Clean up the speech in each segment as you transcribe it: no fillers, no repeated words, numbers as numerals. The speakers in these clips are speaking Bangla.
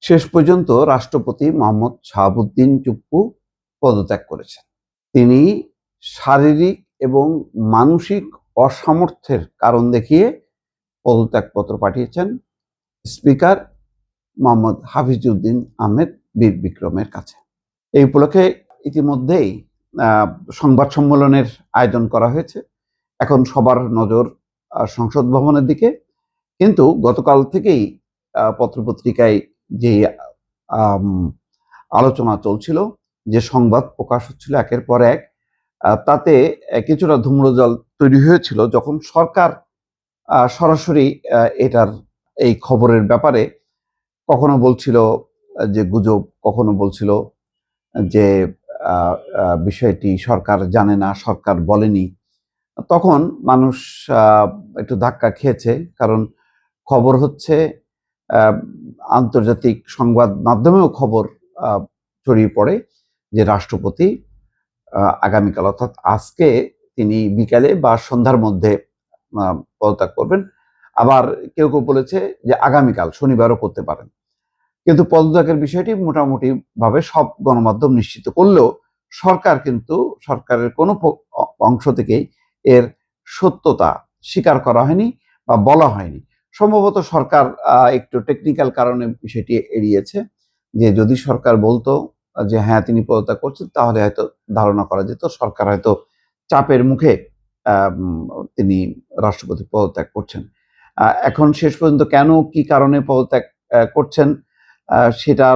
শেষ পর্যন্ত রাষ্ট্রপতি মোহাম্মদ শাহাবুদ্দিন চুপ্পু পদত্যাগ করেছেন। তিনি শারীরিক এবং মানসিক অসামর্থ্যের কারণ দেখিয়ে পদত্যাগপত্র পাঠিয়েছেন স্পিকার মোহাম্মদ হাফিজউদ্দিন আহমেদ বীর বিক্রমের কাছে। এই উপলক্ষে ইতিমধ্যেই সংবাদ সম্মেলনের আয়োজন করা হয়েছে। এখন সবার নজর সংসদ ভবনের দিকে। কিন্তু গতকাল থেকেই পত্রপত্রিকায় যে আলোচনা চলছিল, যে সংবাদ প্রকাশ হচ্ছিল একের পর এক, তাতে কিছুটা ধূম্রজাল তৈরি হয়েছিল যখন সরকার সরাসরি এটার এই খবরের ব্যাপারে কখনো বলছিল যে গুজব, কখনো বলছিল যে বিষয়টি সরকার জানে না, সরকার বলেনি। তখন মানুষ একটু ধাক্কা খেয়েছে, কারণ খবর হচ্ছে আন্তর্জাতিক সংবাদ মাধ্যমেও খবর ছড়িয়ে পড়ে যে রাষ্ট্রপতি আগামীকাল অর্থাৎ আজকে তিনি বিকালে বা সন্ধ্যার মধ্যে পদত্যাগ করবেন। আবার কেউ কেউ বলেছে যে আগামীকাল শনিবারও করতে পারেন। কিন্তু পদত্যাগের বিষয়টি মোটামুটি ভাবে সব গণমাধ্যম নিশ্চিত করলেও সরকারের কোনো অংশ থেকেই এর সত্যতা স্বীকার করা হয়নি বা বলা হয়নি। সম্ভবত সরকার একটু টেকনিক্যাল কারণে বিষয়টি এড়িয়েছে, যে যদি সরকার বলতো যে হ্যাঁ তিনি পদত্যাগ করছেন, তাহলে হয়তো ধারণা করা যেত সরকার হয়তো চাপের মুখে তিনি রাষ্ট্রপতি পদত্যাগ করছেন। এখন শেষ পর্যন্ত কেন কি কারণে পদত্যাগ করছেন সেটা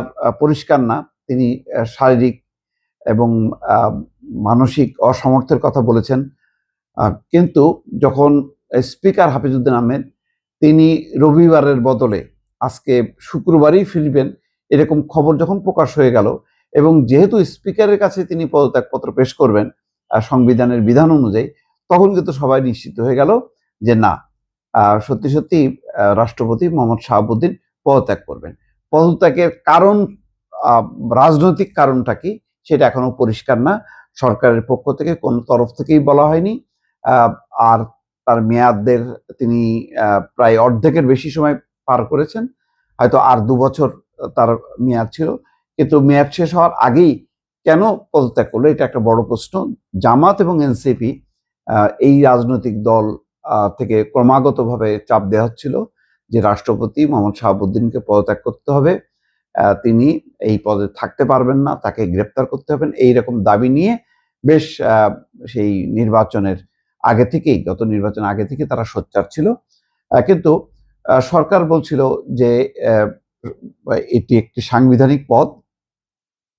পরিষ্কার না। তিনি শারীরিক এবং মানসিক অসামর্থ্যের কথা বলেছেন, কিন্তু যখন স্পিকার হাফিজউদ্দিন আহমেদ তিনি রবিবারের বদলে আজকে শুক্রবারই ফিরবেন, এরকম খবর যখন প্রকাশ হয়ে গেল, এবং যেহেতু স্পিকারের কাছে তিনি পদত্যাগপত্র পেশ করবেন সংবিধানের বিধান অনুযায়ী, তখন কিন্তু সবাই নিশ্চিত হয়ে গেল যে না, সত্যি সত্যি রাষ্ট্রপতি মোহাম্মদ শাহাবুদ্দিন পদত্যাগ করবেন। পদত্যাগের কারণ, রাজনৈতিক কারণটা কি সেটা এখনো পরিষ্কার না। সরকারের পক্ষ থেকে কোনো তরফ থেকেই বলা হয়নি। আর তার মেয়াদের তিনি প্রায় অর্ধেকের বেশি সময় পার করেছেন, হয়তো আর 2 বছর তার মেয়াদ ছিল, কিন্তু মেয়াদ শেষ হওয়ার আগেই কেন পদত্যাগ করলো, এটা একটা বড় প্রশ্ন। জামাত এবং এনসিপি এই রাজনৈতিক দল থেকে ক্রমাগতভাবে চাপ দেওয়া হচ্ছিল যে রাষ্ট্রপতি মোহাম্মদ শাহাবুদ্দিনকে পদত্যাগ করতে হবে, তিনি এই পদে থাকতে পারবেন না, তাকে গ্রেপ্তার করতে হবেন, এইরকম দাবি নিয়ে বেশ সেই নির্বাচনের আগে থেকেই, গত নির্বাচন আগে থেকে তারা সোচ্চার ছিল। কিন্তু সরকার বলছিল যে এটি একটি সাংবিধানিক পদ,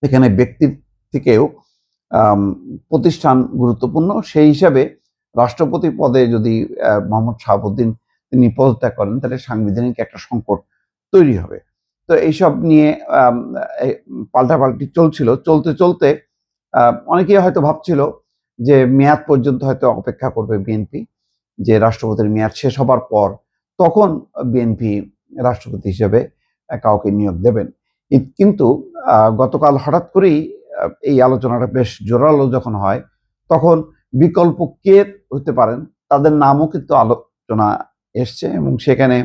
এখানে ব্যক্তির থেকেও প্রতিষ্ঠান গুরুত্বপূর্ণ। সেই হিসাবে রাষ্ট্রপতি পদে যদি মোহাম্মদ শাহাবুদ্দিন তিনি পদত্যাগ করেন, তাহলে সাংবিধানিক একটা সংকট তৈরি হবে। তো এইসব নিয়ে পাল্টাপাল্টি চলছিল। চলতে চলতে অনেকেই হয়তো ভাবছিল যে মেয়াদ পর্যন্ত হয়তো অপেক্ষা করবে বিএনপি, যে রাষ্ট্রপতির মেয়াদ শেষ হবার পর তখন বিএনপি রাষ্ট্রপতি হিসেবে কাউকে নিয়োগ দেবেন। কিন্তু গতকাল হঠাৎ করেই এই আলোচনাটা বেশ জোরালো যখন হয়, তখন বিকল্প কে হতে পারেন তাদের নামও কিন্তু আলোচনা এসছে, এবং সেখানে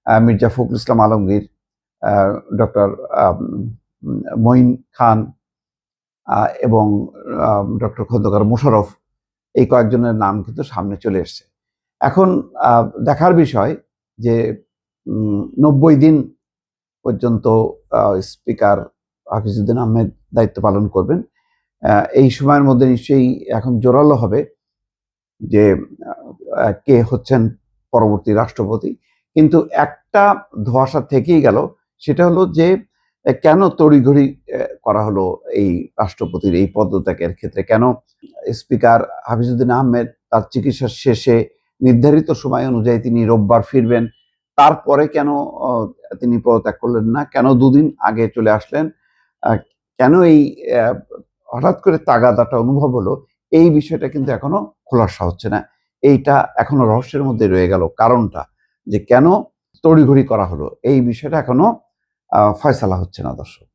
মির্জা ফখরুল ইসলাম আলমগীর, ডক্টর মঈন খান এবং ডক্টর খন্দকার মোশাররফ, এই কয়েকজনের নাম কিন্তু সামনে চলে এসছে। এখন দেখার বিষয় যে 90 দিন পর্যন্ত স্পিকার হাফিজউদ্দিন আহমেদ দায়িত্ব পালন করবেন। এই সময়ের মধ্যে নিশ্চয়ই এখন জোরালো হবে যে কে হচ্ছেন পরবর্তী রাষ্ট্রপতি। কিন্তু একটা ধোঁয়াশা থেকেই গেল, সেটা হলো যে কেন তড়িঘড়ি করা হলো এই রাষ্ট্রপতির এই পদত্যাগের ক্ষেত্রে। কেন স্পিকার হাফিজউদ্দিন আহমেদ তার চিকিৎসা শেষে নির্ধারিত সময় অনুযায়ী তিনি রোববার ফিরবেন, তারপরে কেন তিনি পদত্যাগ করলেন না, কেন 2 দিন আগে চলে আসলেন, কেন এই হঠাৎ করে তাগাদাটা অনুভব হলো, এই বিষয়টা কিন্তু এখনো খোলাসা হচ্ছে না। এইটা এখনো রহস্যের মধ্যে রয়ে গেল। কারণটা যে কেন তড়িঘড়ি করা হলো, এই বিষয়টা এখনো ফয়সালা হচ্ছে না দর্শক।